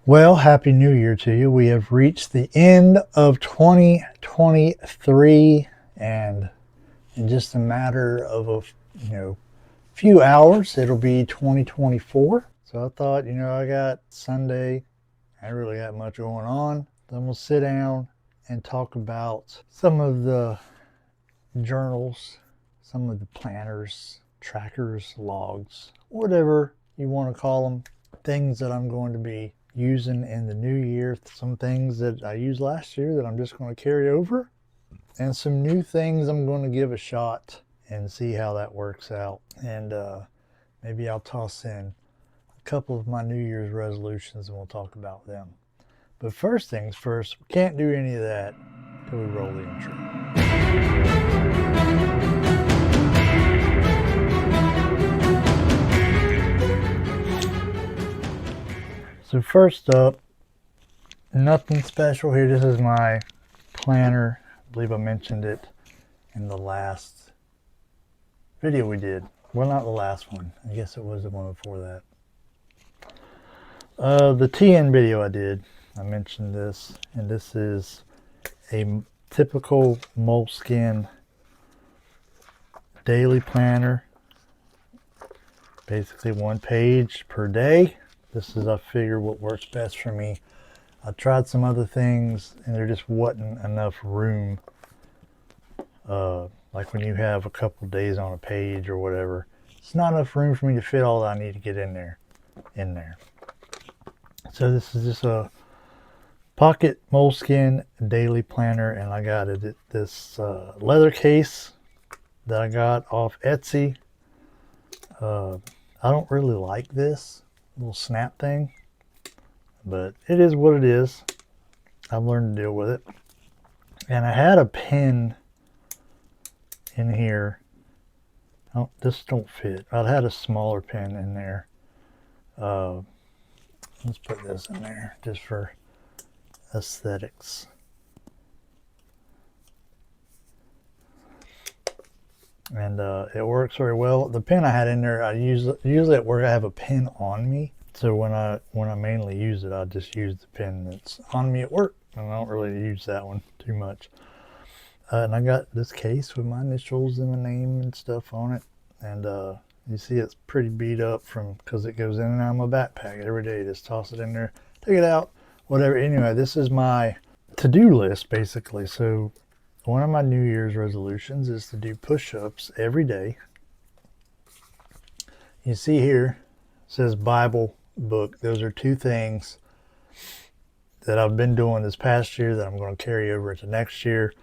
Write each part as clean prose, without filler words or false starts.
Well, Happy New Year to you. We have reached the end of 2023, and in just a matter of few hours, it'll be 2024. So I thought, I got Sunday. I really got much going on. Then we'll sit down and talk about some of the journals, some of the planners, trackers, logs, whatever you want to call them, things that I'm going to be using in the new year, some things that I used last year that I'm just going to carry over, and some new things I'm going to give a shot and see how that works out. And maybe I'll toss in a couple of my New Year's resolutions and we'll talk about them. But first things first, we can't do any of that until we roll the intro. So first up, nothing special here. This is my planner. I believe I mentioned it in the last video we did. Well, not the last one. I guess it was the one before that. The TN video I did, I mentioned this, and this is a typical Moleskine daily planner. Basically 1 page per day. This is, I figure, what works best for me. I tried some other things and there just wasn't enough room. Like when you have a couple days on a page or whatever, it's not enough room for me to fit all that I need to get in there. So this is just a pocket Moleskine daily planner, and I got it at this leather case that I got off Etsy. I don't really like this little snap thing, but it is what it is. I've learned to deal with it. And I had a pen in here. Oh, this don't fit. I had a smaller pen in there. Let's put this in there just for aesthetics. And it works very well. The pen I had in there, I usually at work I have a pen on me. So when I mainly use it, I just use the pen that's on me at work, and I don't really use that one too much. And I got this case with my initials and my name and stuff on it. And you see it's pretty beat up because it goes in and out of my backpack every day. Just toss it in there, take it out, whatever. Anyway, this is my to-do list basically. So one of my New Year's resolutions is to do push-ups every day. You see here, it says Bible, book. Those are two things that I've been doing this past year that I'm going to carry over into next year.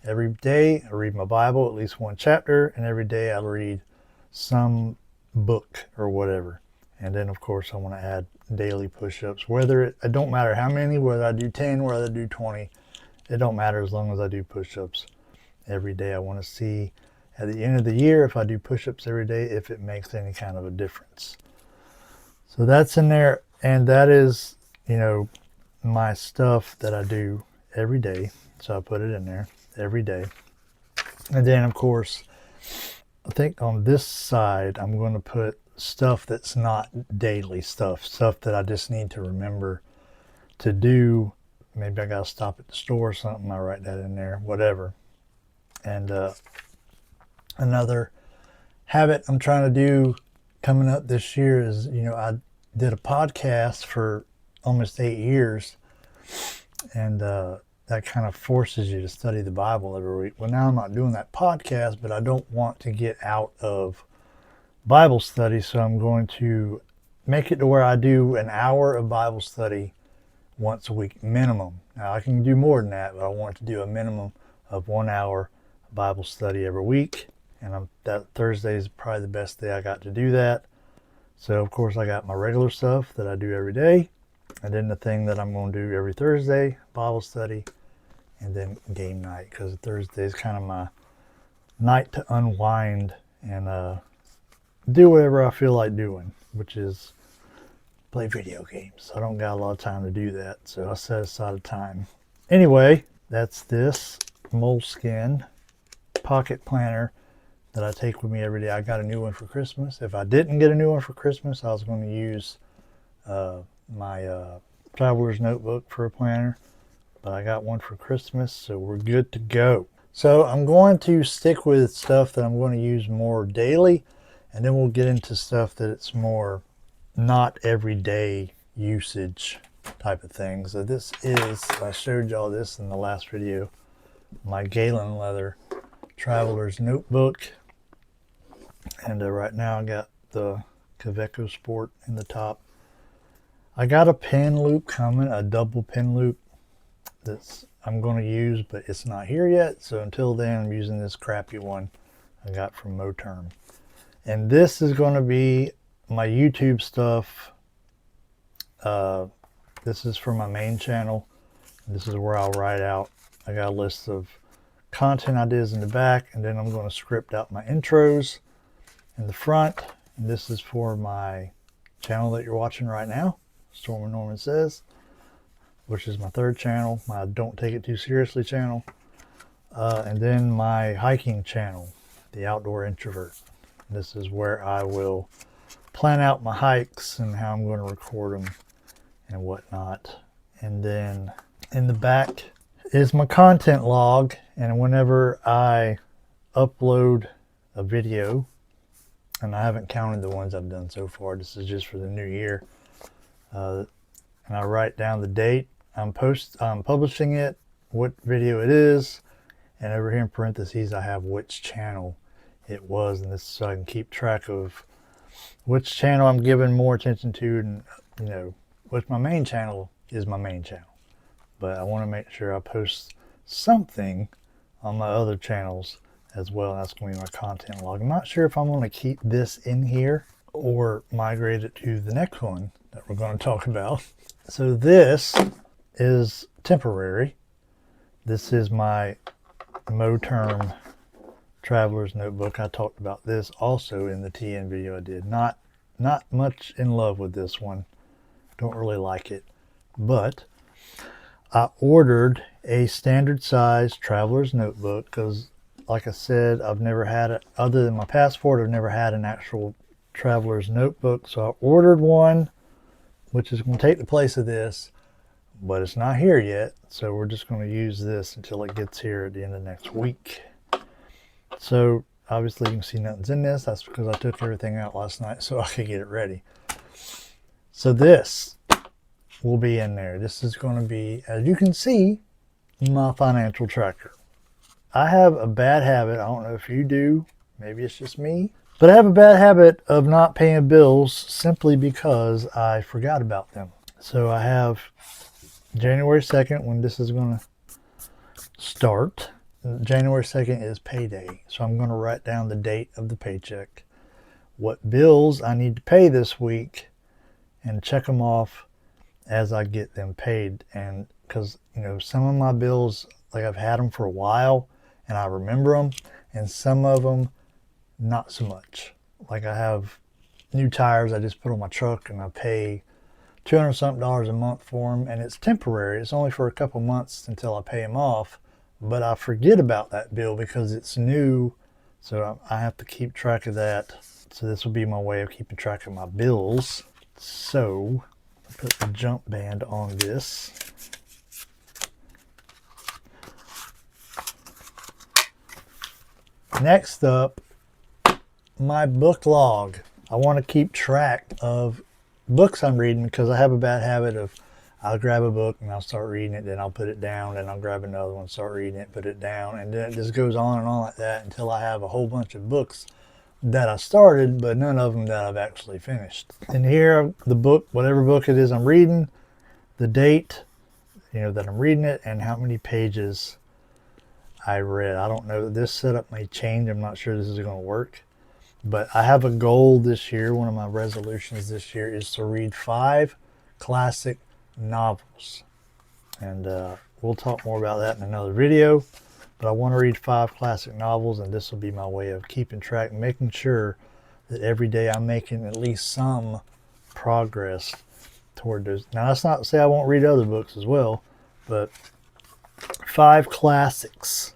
Every day I read my Bible, at least one chapter, and every day I read some book or whatever. And then of course I want to add daily push-ups. It don't matter how many, whether I do 10, whether I do 20, it don't matter as long as I do push-ups every day. I want to see at the end of the year, if I do push-ups every day, if it makes any kind of a difference. So that's in there, and that is, my stuff that I do every day. So I put it in there every day. And then of course, I think on this side, I'm going to put stuff that's not daily stuff that I just need to remember to do. Maybe I got to stop at the store or something. I write that in there, whatever. And another habit I'm trying to do coming up this year is, I did a podcast for almost 8 years, and that kind of forces you to study the Bible every week. Well, now I'm not doing that podcast, but I don't want to get out of Bible study, so I'm going to make it to where I do an hour of Bible study once a week minimum. Now I can do more than that, but I want to do a minimum of 1 hour Bible study every week. And that Thursday is probably the best day I got to do that. So of course I got my regular stuff that I do every day, and then the thing that I'm going to do every Thursday, Bible study, and then game night, because Thursday is kind of my night to unwind and do whatever I feel like doing, which is play video games. I don't got a lot of time to do that, so I set aside a time. Anyway, that's this Moleskine pocket planner that I take with me every day. I got a new one for Christmas. If I didn't get a new one for Christmas, I was going to use my traveler's notebook for a planner, but I got one for Christmas, so we're good to go. So I'm going to stick with stuff that I'm going to use more daily, and then we'll get into stuff that it's more not everyday usage type of thing. So this is, I showed y'all this in the last video, my Galen leather traveler's notebook. And right now I got the Kaweco Sport in the top. I got a pin loop coming, a double pin loop that's I'm going to use, but it's not here yet. So until then, I'm using this crappy one I got from Moterm. And this is going to be my YouTube stuff. This is for my main channel. This is where I'll write out. I got a list of content ideas in the back, and then I'm going to script out my intros in the front. And this is for my channel that you're watching right now, Storm and Norman Says, which is my third channel, my Don't Take It Too Seriously channel, and then my hiking channel, The Outdoor Introvert. This is where I will plan out my hikes and how I'm going to record them and whatnot. And then in the back is my content log, and whenever I upload a video, and I haven't counted the ones I've done so far, this is just for the new year, and I write down the date I'm publishing it, what video it is, and over here in parentheses I have which channel it was, and this is so I can keep track of which channel I'm giving more attention to, and you know, which my main channel is my main channel. But I want to make sure I post something on my other channels as well. That's going to be my content log. I'm not sure if I'm going to keep this in here or migrate it to the next one that we're going to talk about. So this is temporary. This is my Moterm Traveler's Notebook. I talked about this also in the TN video I did. Not much in love with this one. Don't really like it. But I ordered a standard size Traveler's Notebook because, like I said, I've never had it, other than my passport, I've never had an actual Traveler's Notebook. So I ordered one, which is going to take the place of this, but it's not here yet. So we're just going to use this until it gets here at the end of next week. So obviously you can see nothing's in this. That's because I took everything out last night so I could get it ready. So this will be in there. This is going to be, as you can see, my financial tracker. I have a bad habit. I don't know if you do. Maybe it's just me. But I have a bad habit of not paying bills simply because I forgot about them. So I have January 2nd when this is going to start. January 2nd is payday. So I'm going to write down the date of the paycheck, what bills I need to pay this week, and check them off as I get them paid. And because, you know, some of my bills, like I've had them for a while and I remember them, and some of them not so much. Like I have new tires I just put on my truck and I pay $200 something a month for them, and it's temporary. It's only for a couple months until I pay them off, but I forget about that bill because it's new. So I have to keep track of that. So this will be my way of keeping track of my bills. So put the jump band on this. Next up, my book log. I want to keep track of books I'm reading because I have a bad habit of I'll grab a book and I'll start reading it, then I'll put it down, then I'll grab another one, start reading it, put it down, and then it just goes on and on like that until I have a whole bunch of books that I started, but none of them that I've actually finished. And here, the book, whatever book it is I'm reading, the date, you know, that I'm reading it, and how many pages I read. I don't know. This setup may change. I'm not sure this is going to work. But I have a goal this year. One of my resolutions this year is to read 5 classic novels. And we'll talk more about that in another video. But I want to read 5 classic novels, and this will be my way of keeping track and making sure that every day I'm making at least some progress toward those. Now, that's not to say I won't read other books as well, but 5 classics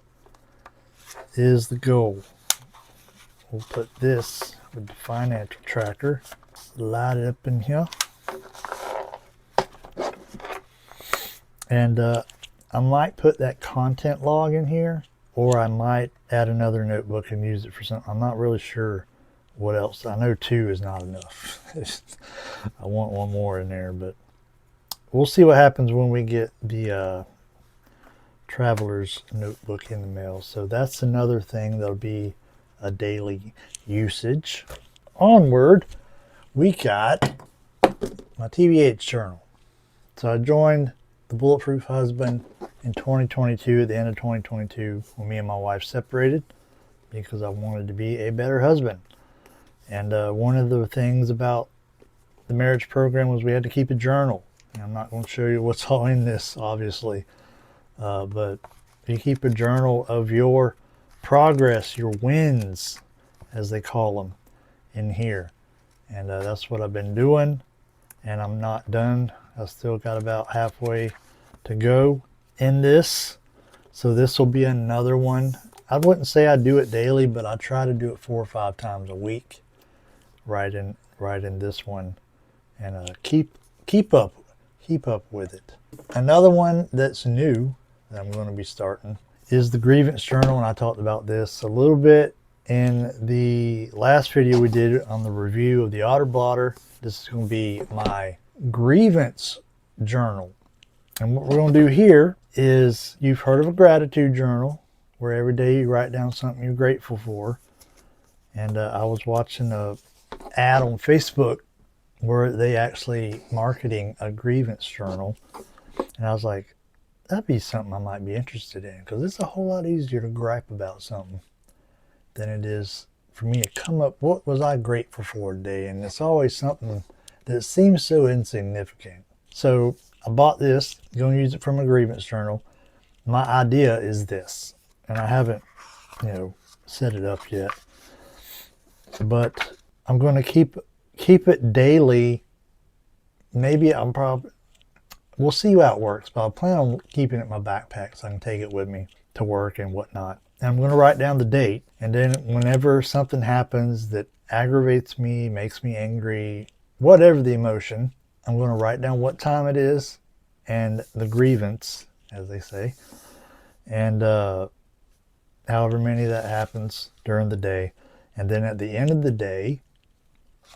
is the goal. We'll put this with the financial tracker, slide it up in here. And I might put that content log in here, or I might add another notebook and use it for something. I'm not really sure what else. I know 2 is not enough. I want 1 more in there, but we'll see what happens when we get the traveler's notebook in the mail. So that's another thing that'll be a daily usage. Onward, we got my TBH journal. So I joined the Bulletproof Husband in 2022, at the end of 2022, when me and my wife separated, because I wanted to be a better husband. And one of the things about the marriage program was we had to keep a journal. And I'm not going to show you what's all in this, obviously, but you keep a journal of your progress, your wins, as they call them, in here. And that's what I've been doing, and I'm not done. I still got about halfway to go in this. So this will be another one. I wouldn't say I do it daily, but I try to do it 4 or 5 times a week. Right in this one, and keep up with it. Another one that's new that I'm going to be starting is the grievance journal, and I talked about this a little bit in the last video we did on the review of the Otter Blotter. This is going to be my grievance journal. And what we're going to do here is, you've heard of a gratitude journal, where every day you write down something you're grateful for. And I was watching a ad on Facebook where they actually marketing a grievance journal. And I was like, that'd be something I might be interested in, because it's a whole lot easier to gripe about something than it is for me to come up, what was I grateful for today? And it's always something that seems so insignificant. So I bought this, going to use it from a grievance journal. My idea is this, and I haven't, set it up yet, but I'm going to keep it daily. Maybe we'll see how it works, but I plan on keeping it in my backpack so I can take it with me to work and whatnot. And I'm going to write down the date, and then whenever something happens that aggravates me, makes me angry, whatever the emotion, I'm going to write down what time it is and the grievance, as they say, and however many that happens during the day. And then at the end of the day,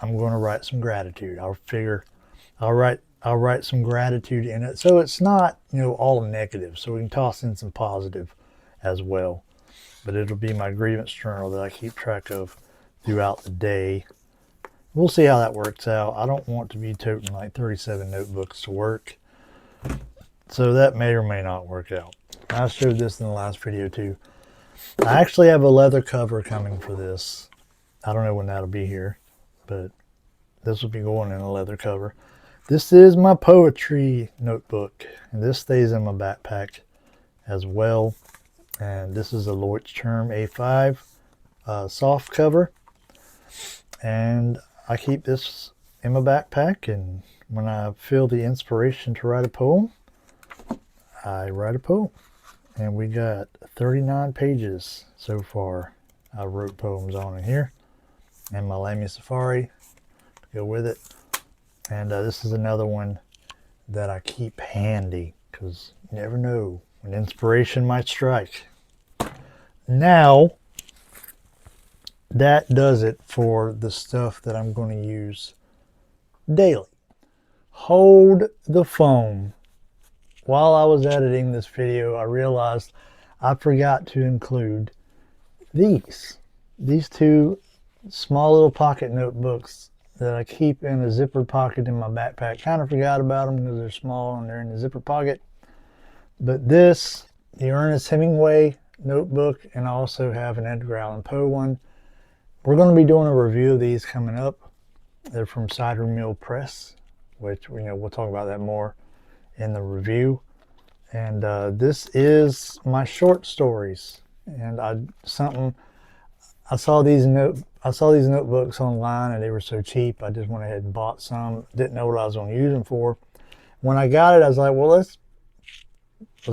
I'm going to write some gratitude. I'll write some gratitude in it, so it's not all negative, so we can toss in some positive as well. But it'll be my grievance journal that I keep track of throughout the day. We'll see how that works out. I don't want to be toting like 37 notebooks to work, so that may or may not work out. I showed this in the last video too. I actually have a leather cover coming for this. I don't know when that'll be here, but this will be going in a leather cover. This is my poetry notebook, and this stays in my backpack as well. And this is a Leuchtturm A5 soft cover, and I keep this in my backpack, and when I feel the inspiration to write a poem, I write a poem. And we got 39 pages so far I wrote poems on in here, and my Lamy Safari to go with it. And this is another one that I keep handy, because you never know when inspiration might strike. Now, that does it for the stuff that I'm going to use daily. Hold the phone. While I was editing this video, I realized I forgot to include these 2 small little pocket notebooks that I keep in a zipper pocket in my backpack. Kind of forgot about them because they're small and they're in the zipper pocket. But this, the Ernest Hemingway notebook, and I also have an Edgar Allan Poe one. We're going to be doing a review of these coming up. They're from Cider Mill Press, which we'll talk about that more in the review. And this is my short stories. And I saw these notebooks online, and they were so cheap. I just went ahead and bought some. Didn't know what I was going to use them for. When I got it, I was like, well, let's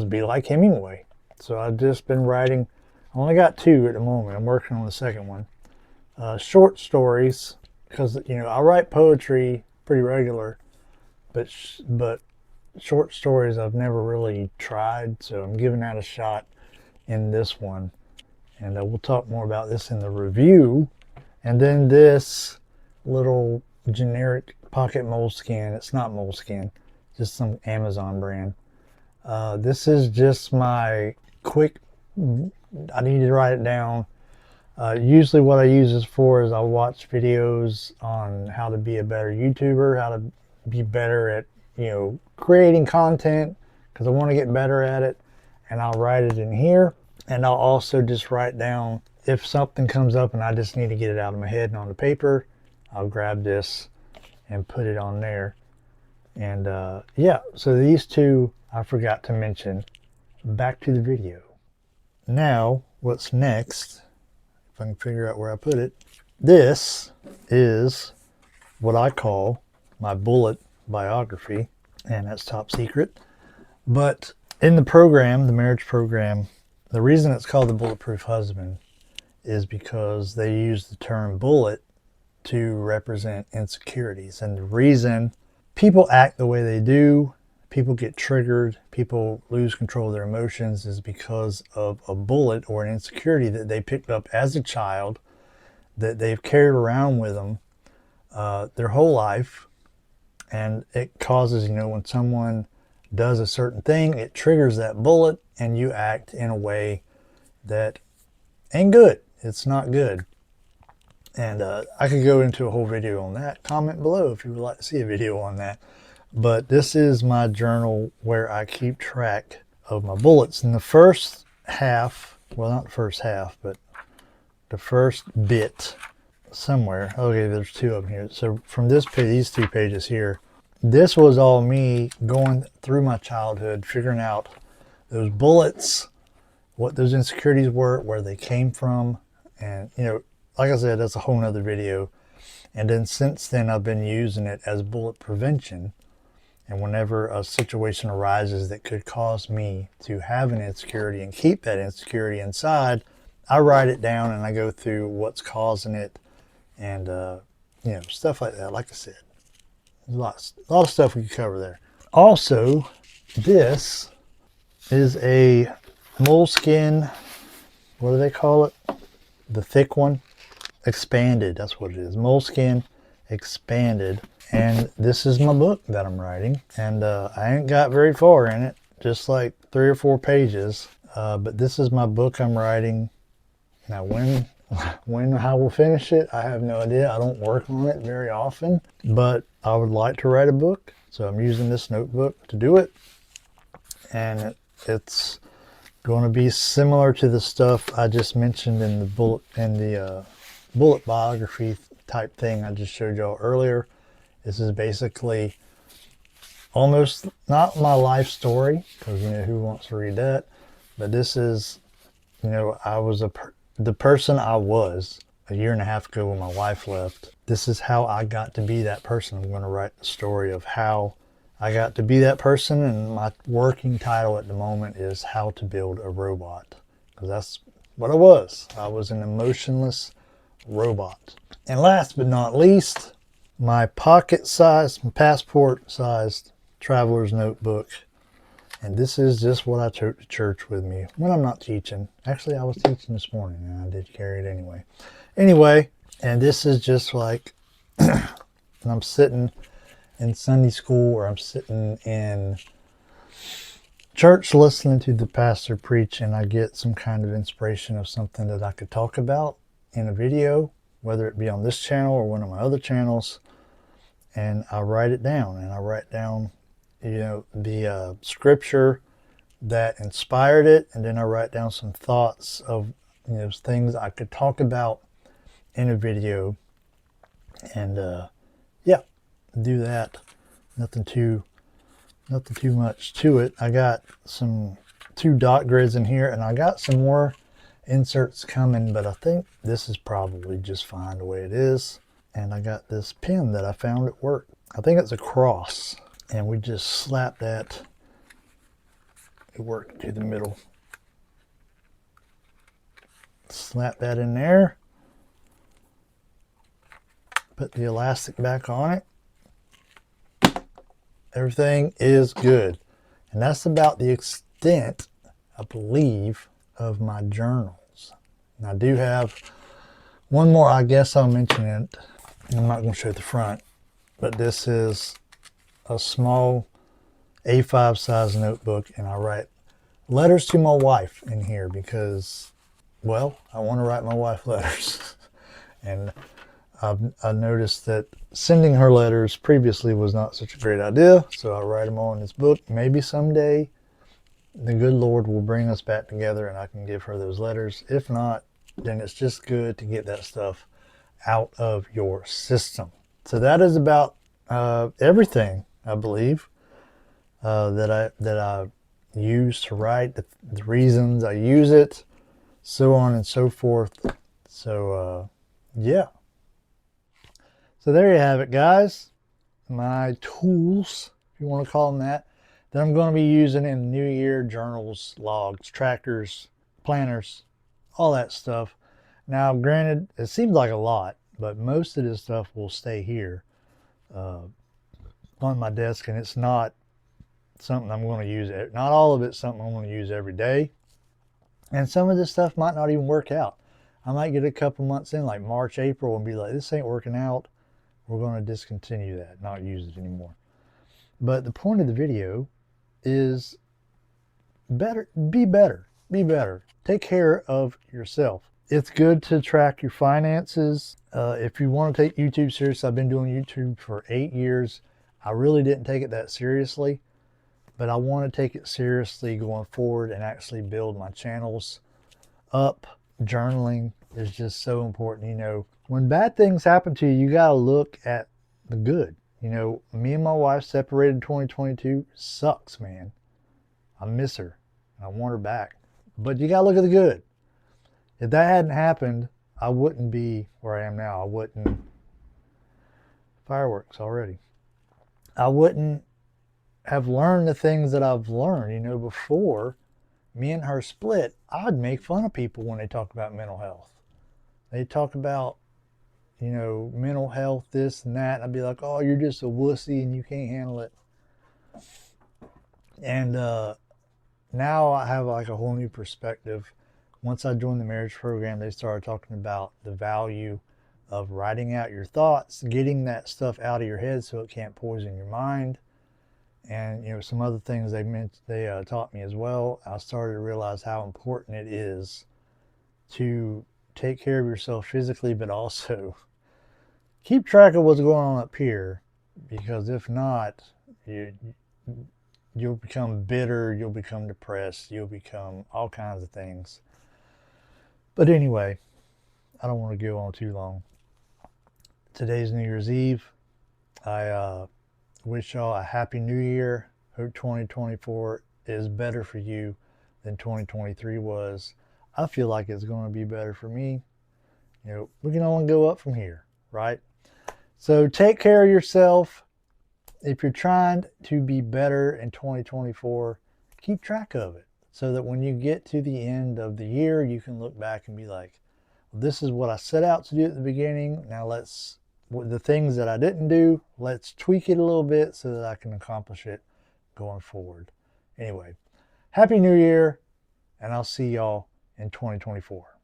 be like Hemingway. So I've just been writing. I only got 2 at the moment. I'm working on the second one. Short stories, because I write poetry pretty regular, but short stories I've never really tried, so I'm giving that a shot in this one. And we'll talk more about this in the review. And then this little generic pocket moleskin. It's not moleskin, just some Amazon brand. This is just my quick, I need to write it down. Usually what I use this for is I'll watch videos on how to be a better YouTuber, how to be better at, creating content, because I want to get better at it. And I'll write it in here. And I'll also just write down if something comes up and I just need to get it out of my head and on the paper, I'll grab this and put it on there. And yeah, so these two I forgot to mention. Back to the video. Now, what's next, if I can figure out where I put it, this is what I call my bullet biography, and that's top secret. But in the program, the marriage program, the reason it's called the Bulletproof Husband is because they use the term bullet to represent insecurities. And the reason people act the way they do, people get triggered, people lose control of their emotions, is because of a bullet or an insecurity that they picked up as a child that they've carried around with them their whole life. And it causes, when someone does a certain thing, it triggers that bullet and you act in a way that ain't good. It's not good. And I could go into a whole video on that. Comment below if you would like to see a video on that. But this is my journal where I keep track of my bullets. In the first half, well, not the first half, but the first bit somewhere. Okay, there's two of them here. So from this page, these 2 pages here, this was all me going through my childhood, figuring out those bullets, what those insecurities were, where they came from. And, like I said, that's a whole nother video. And then since then, I've been using it as bullet prevention. And whenever a situation arises that could cause me to have an insecurity and keep that insecurity inside, I write it down and I go through what's causing it and, stuff like that. Like I said, there's a lot of stuff we could cover there. Also, this is a moleskin, what do they call it? The thick one? Expanded, that's what it is. Moleskin Expanded. And this is my book that I'm writing. And I ain't got very far in it, just like 3 or 4 pages. But this is my book I'm writing. Now when I will finish it, I have no idea. I don't work on it very often, but I would like to write a book. So I'm using this notebook to do it. And it's going to be similar to the stuff I just mentioned in the bullet biography type thing I just showed y'all earlier. This is basically almost not my life story, because who wants to read that, but this is, I was the person I was a year and a half ago when my wife left. This is how I got to be that person. I'm going to write the story of how I got to be that person, and my working title at the moment is How to Build a Robot, because that's what I was. I was an emotionless robot. And last but not least, my pocket-sized, my passport-sized traveler's notebook. And this is just what I took to church with me when I'm not teaching. Actually, I was teaching this morning and I did carry it anyway. Anyway, and this is just like I'm sitting in Sunday school, or I'm sitting in church listening to the pastor preach, and I get some kind of inspiration of something that I could talk about in a video, whether it be on this channel or one of my other channels, and I write it down. And I write down, the scripture that inspired it, and then I write down some thoughts of, things I could talk about in a video, and yeah, do that. Nothing too much to it. I got some 2 dot grids in here, and I got some more inserts coming, but I think this is probably just fine the way it is. And I got this pin that I found at work. I think it's a cross, and we just slap that at work to the middle. Slap that in there. Put the elastic back on it. Everything is good. And that's about the extent, I believe, of my journals. And I do have one more, I guess I'll mention it. I'm not going to show the front, but this is a small A5 size notebook, and I write letters to my wife in here because, well, I want to write my wife letters. And I noticed that sending her letters previously was not such a great idea, so I write them all in this book. Maybe someday the good Lord will bring us back together and I can give her those letters. If not, then it's just good to get that stuff out of your system. So that is about everything, I believe, that I use to write, the reasons I use it, so on and so forth. So yeah. So there you have it, guys. My tools, if you want to call them that I'm going to be using in the new year: journals, logs, trackers, planners, all that stuff. Now, granted, it seems like a lot, but most of this stuff will stay here on my desk, and it's not something I'm going to use. Not all of it's something I'm going to use every day. And some of this stuff might not even work out. I might get a couple months in, like March, April, and be like, this ain't working out. We're going to discontinue that, not use it anymore. But the point of the video is be better. Take care of yourself. It's good to track your finances. If you want to take YouTube serious, I've been doing YouTube for 8 years. I really didn't take it that seriously, but I want to take it seriously going forward and actually build my channels up. Journaling is just so important. You know, when bad things happen to you, you got to look at the good. You know, me and my wife separated in 2022. Sucks, man. I miss her. I want her back. But you got to look at the good. If that hadn't happened, I wouldn't be where I am now. I wouldn't. Fireworks already. I wouldn't have learned the things that I've learned. You know, before me and her split, I'd make fun of people when they talk about mental health. They talk about, you know, mental health, this and that. I'd be like, oh, you're just a wussy and you can't handle it. And now I have like a whole new perspective. Once I joined the marriage program, they started talking about the value of writing out your thoughts, getting that stuff out of your head so it can't poison your mind. And, you know, some other things they taught me as well. I started to realize how important it is to take care of yourself physically, but also keep track of what's going on up here, because if not, you'll become bitter, you'll become depressed, you'll become all kinds of things. But anyway, I don't want to go on too long. Today's New Year's Eve. I wish y'all a happy new year. Hope 2024 is better for you than 2023 was. I feel like it's going to be better for me. You know, we can only go up from here, right? So take care of yourself. If you're trying to be better in 2024, keep track of it so that when you get to the end of the year, you can look back and be like, well, this is what I set out to do at the beginning. Now the things that I didn't do, let's tweak it a little bit so that I can accomplish it going forward. Anyway, Happy New Year, and I'll see y'all in 2024.